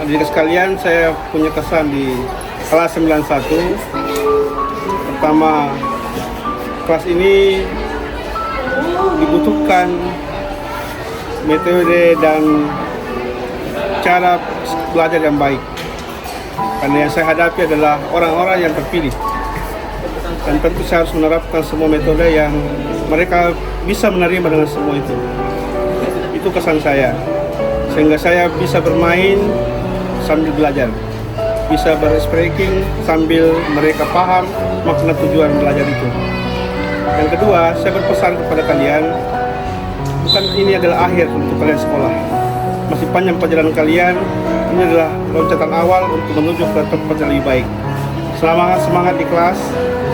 didik sekalian, saya punya kesan di kelas 91. Pertama, kelas ini dibutuhkan metode dan cara belajar yang baik. Karena yang saya hadapi adalah orang-orang yang terpilih. Dan tentu saya harus menerapkan semua metode yang mereka bisa menerima dengan semua itu. Itu kesan saya. Sehingga saya bisa bermain sambil belajar. Bisa berspeaking sambil mereka paham makna tujuan belajar itu. Yang kedua, saya berpesan kepada kalian, bukan ini adalah akhir untuk kalian sekolah. Masih panjang perjalanan kalian. Ini adalah loncatan awal untuk menuju ke tempat yang lebih baik. Semangat di kelas,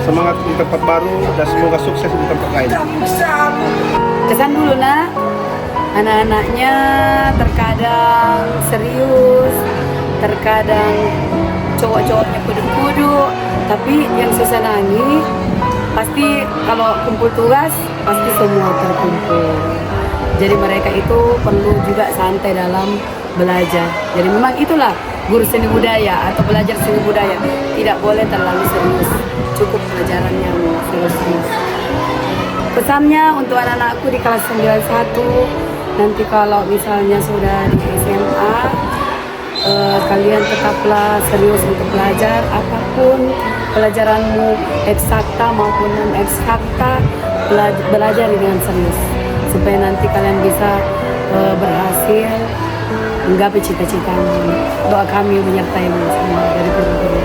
semangat di tempat baru, dan semoga sukses di tempat lain. Kesan dulu nak, anak-anaknya terkadang serius, terkadang cowok-cowoknya kudu-kudu, tapi yang saya senangi pasti kalau kumpul tugas pasti semua terkumpul. Jadi mereka itu perlu juga santai dalam belajar. Jadi memang itulah guru seni budaya atau belajar seni budaya, tidak boleh terlalu serius, cukup pelajaran yang serius. Pesannya untuk anak-anakku di kelas 91, nanti kalau misalnya sudah di SMA, kalian tetaplah serius untuk belajar, apapun pelajaranmu, eksakta maupun non-eksakta, belajar dengan serius supaya nanti kalian bisa berhasil menggapai cita-citamu. Doa kami menyertaimu semua dari guru-guru.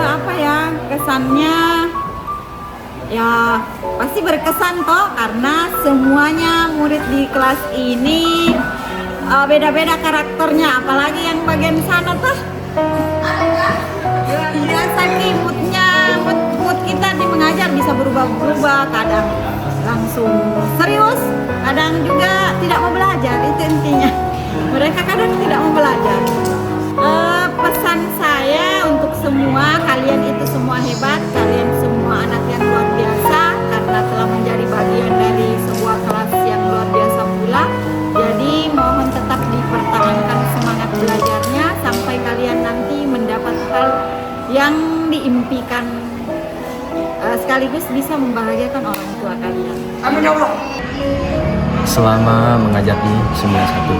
Apa ya kesannya? Ya pasti berkesan toh, karena semuanya murid di kelas ini beda-beda karakternya, apalagi yang bagian sana tuh luar biasa nih mood kita di mengajar bisa berubah-ubah, kadang langsung serius, kadang juga tidak mau belajar. Itu intinya, mereka kadang tidak mau belajar. Pesan saya untuk semua, kalian itu semua hebat, kalian semua anak yang luar biasa karena telah menjadi bagian dari sebuah kelas yang luar biasa pula. Jadi mohon tetap dipertahankan semangat belajarnya sampai kalian nanti mendapat hal yang diimpikan, sekaligus bisa membahagiakan orang tua kalian. Amin ya Allah. Selama mengajar di 91,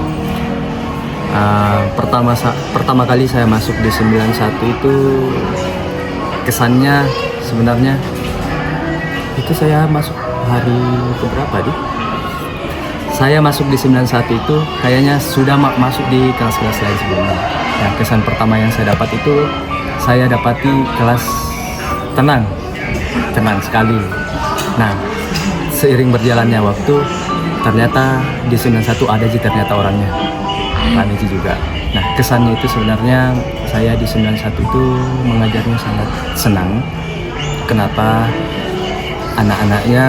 pertama kali saya masuk di 91 itu kesannya sebenarnya itu saya masuk hari keberapa di? Saya masuk di 91 itu kayaknya sudah masuk di kelas-kelas lain sebelumnya. Yang kesan pertama yang saya dapat itu, saya dapati kelas tenang sekali. Nah, seiring berjalannya waktu, ternyata di 91 ada ternyata orangnya, kami juga. Nah, kesannya itu sebenarnya saya di 91 itu mengajarnya sangat senang. Kenapa? Anak-anaknya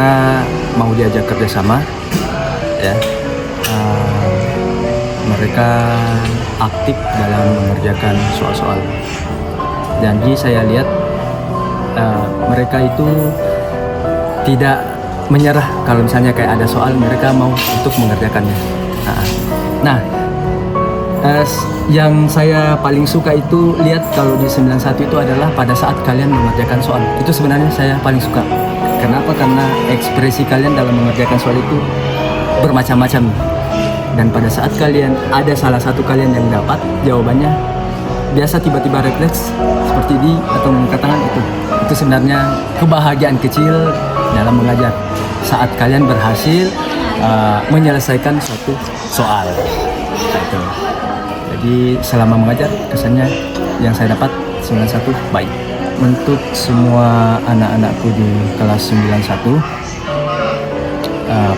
mau diajak kerjasama, ya. Mereka aktif dalam mengerjakan soal-soal. Jadi saya lihat mereka itu tidak menyerah kalau misalnya kayak ada soal, mereka mau untuk mengerjakannya. Nah, yang saya paling suka itu lihat kalau di 91 itu adalah pada saat kalian mengerjakan soal. Itu sebenarnya saya paling suka. Kenapa? Karena ekspresi kalian dalam mengerjakan soal itu bermacam-macam. Dan pada saat kalian ada salah satu kalian yang dapat jawabannya, biasa tiba-tiba refleks seperti ini atau mengangkat tangan, itu sebenarnya kebahagiaan kecil dalam mengajar saat kalian berhasil menyelesaikan suatu soal. Gitu. Jadi selama mengajar kesannya yang saya dapat 91 baik. Untuk semua anak-anakku di kelas 91,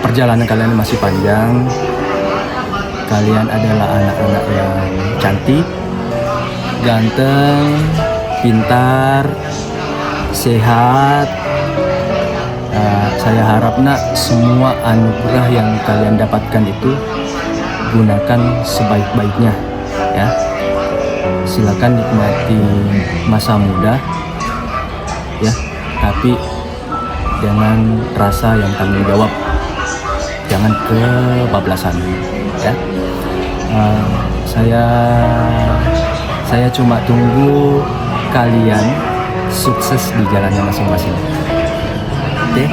perjalanan kalian masih panjang. Kalian adalah anak-anak yang cantik, ganteng, pintar, sehat. Saya harap nak semua anugerah yang kalian dapatkan itu gunakan sebaik-baiknya, ya. Silakan nikmati masa muda, ya. Tapi dengan rasa yang tanggung jawab, jangan kebablasan, ya. Saya cuma tunggu kalian sukses di jalannya masing-masing. Oke?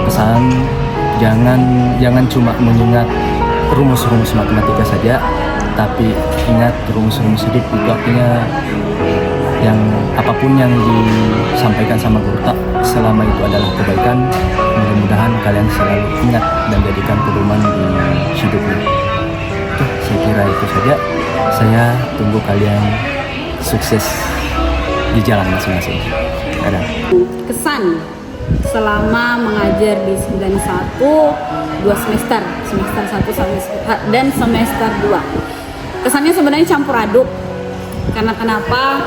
Pesan, jangan cuma mengingat rumus-rumus matematika saja, tapi ingat rumus-rumus hidup itu artinya yang apapun yang disampaikan sama guru tak selama itu adalah kebaikan, mudah-mudahan kalian selalu ingat dan jadikan pedoman di hidupnya. Oke, saya kira itu saja. Saya tunggu kalian sukses di jalan masing-masing. Dadah. Kesan selama mengajar di 91 2 semester 1 dan semester 2. Kesannya sebenarnya campur aduk. Karena kenapa?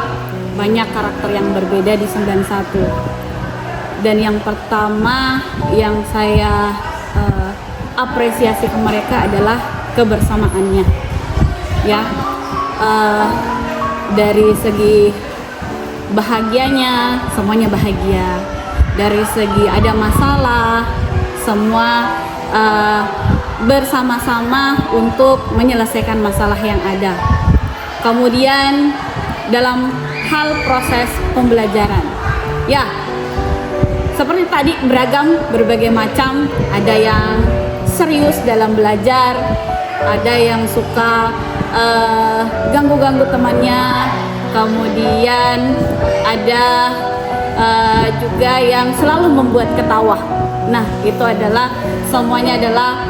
Banyak karakter yang berbeda di 91. Dan yang pertama yang saya apresiasi ke mereka adalah kebersamaannya. Ya. Dari segi bahagianya, semuanya bahagia. Dari segi ada masalah, semua bersama-sama untuk menyelesaikan masalah yang ada. Kemudian dalam hal proses pembelajaran, ya seperti tadi beragam, berbagai macam. Ada yang serius dalam belajar, ada yang suka ganggu-ganggu temannya, kemudian ada juga yang selalu membuat ketawa. Nah, itu adalah semuanya adalah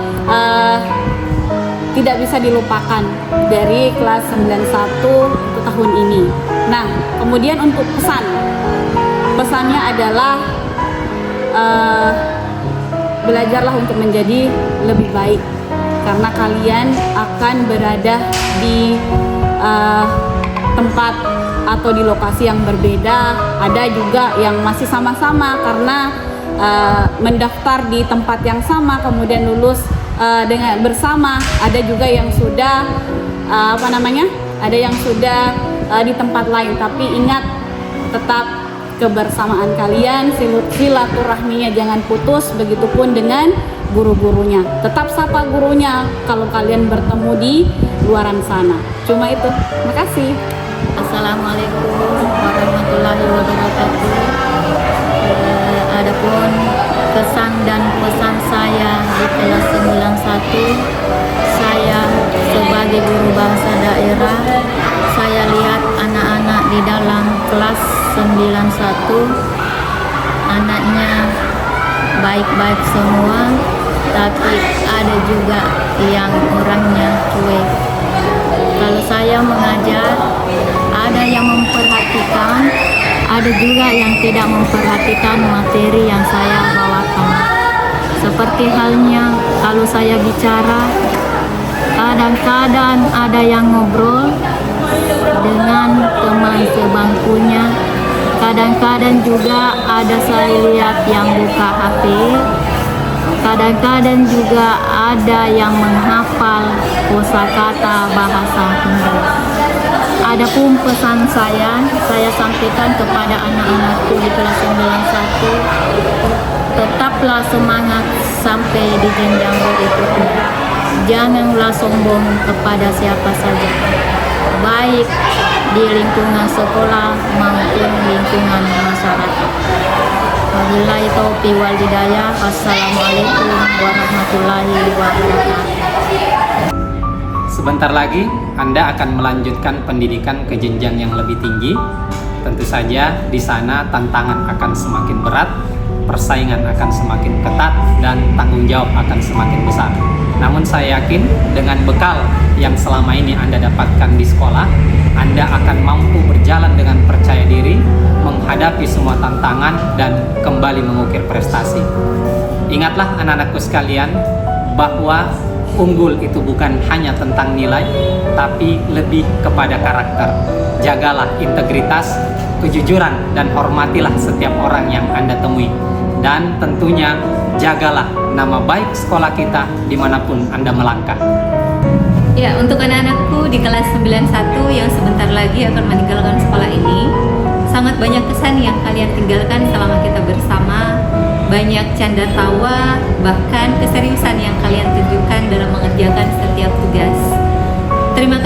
tidak bisa dilupakan dari kelas 91 untuk tahun ini. Nah, kemudian untuk pesannya adalah belajarlah untuk menjadi lebih baik, karena kalian akan berada di tempat atau di lokasi yang berbeda. Ada juga yang masih sama-sama karena mendaftar di tempat yang sama, kemudian lulus dengan bersama. Ada juga yang sudah ada yang sudah di tempat lain. Tapi ingat, tetap kebersamaan kalian, silaturahminya jangan putus. Begitupun dengan guru-gurunya, tetap sapa gurunya kalau kalian bertemu di luaran sana. Cuma itu. Terima kasih. Assalamualaikum warahmatullahi wabarakatuh. Adapun kesan dan pesan saya di kelas 91, saya sebagai guru bahasa daerah, saya lihat anak-anak di dalam kelas 91, anaknya baik-baik semua, tapi ada juga yang orangnya cuek. Kalau saya mengajar, ada yang memperhatikan, ada juga yang tidak memperhatikan materi yang saya bawakan. Seperti halnya kalau saya bicara, kadang-kadang ada yang ngobrol dengan teman sebangkunya, kadang-kadang juga ada saya lihat yang buka HP, kadang-kadang juga ada yang menghafal kosakata bahasa Inggris. Adapun pesan saya sampaikan kepada anak-anakku di kelas 91, tetaplah semangat sampai di jenjang berikutnya. Janganlah sombong kepada siapa saja, baik di lingkungan sekolah maupun lingkungan masyarakat. Wabillahi taufiq wal hidayah. Wassalamualaikum warahmatullahi wabarakatuh. Sebentar lagi Anda akan melanjutkan pendidikan ke jenjang yang lebih tinggi. Tentu saja di sana tantangan akan semakin berat, persaingan akan semakin ketat, dan tanggung jawab akan semakin besar. Namun saya yakin dengan bekal yang selama ini Anda dapatkan di sekolah, Anda akan mampu berjalan dengan percaya diri, menghadapi semua tantangan, dan kembali mengukir prestasi. Ingatlah anak-anakku sekalian, bahwa unggul itu bukan hanya tentang nilai, tapi lebih kepada karakter. Jagalah integritas, kejujuran, dan hormatilah setiap orang yang Anda temui. Dan tentunya jagalah nama baik sekolah kita dimanapun Anda melangkah. Ya, untuk anak-anakku di kelas 91 yang sebentar lagi akan meninggalkan sekolah ini, sangat banyak kesan yang kalian tinggalkan selama kita bersama. Banyak canda tawa, bahkan keseriusan yang kalian tunjukkan dalam mengerjakan setiap tugas.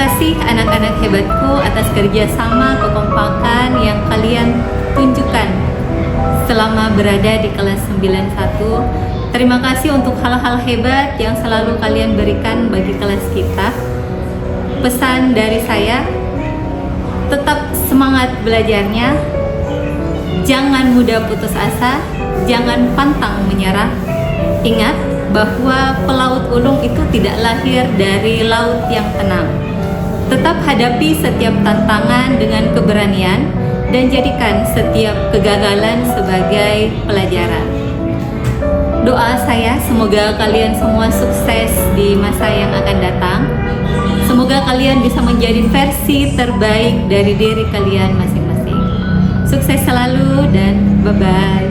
kasih anak-anak hebatku atas kerjasama kekompakan yang kalian tunjukkan selama berada di kelas 91. Terima kasih untuk hal-hal hebat yang selalu kalian berikan bagi kelas kita. Pesan dari saya, tetap semangat belajarnya, jangan mudah putus asa, jangan pantang menyerah. Ingat bahwa pelaut ulung itu tidak lahir dari laut yang tenang. Tetap hadapi setiap tantangan dengan keberanian dan jadikan setiap kegagalan sebagai pelajaran. Doa saya semoga kalian semua sukses di masa yang akan datang. Semoga kalian bisa menjadi versi terbaik dari diri kalian masing-masing. Sukses selalu dan bye-bye.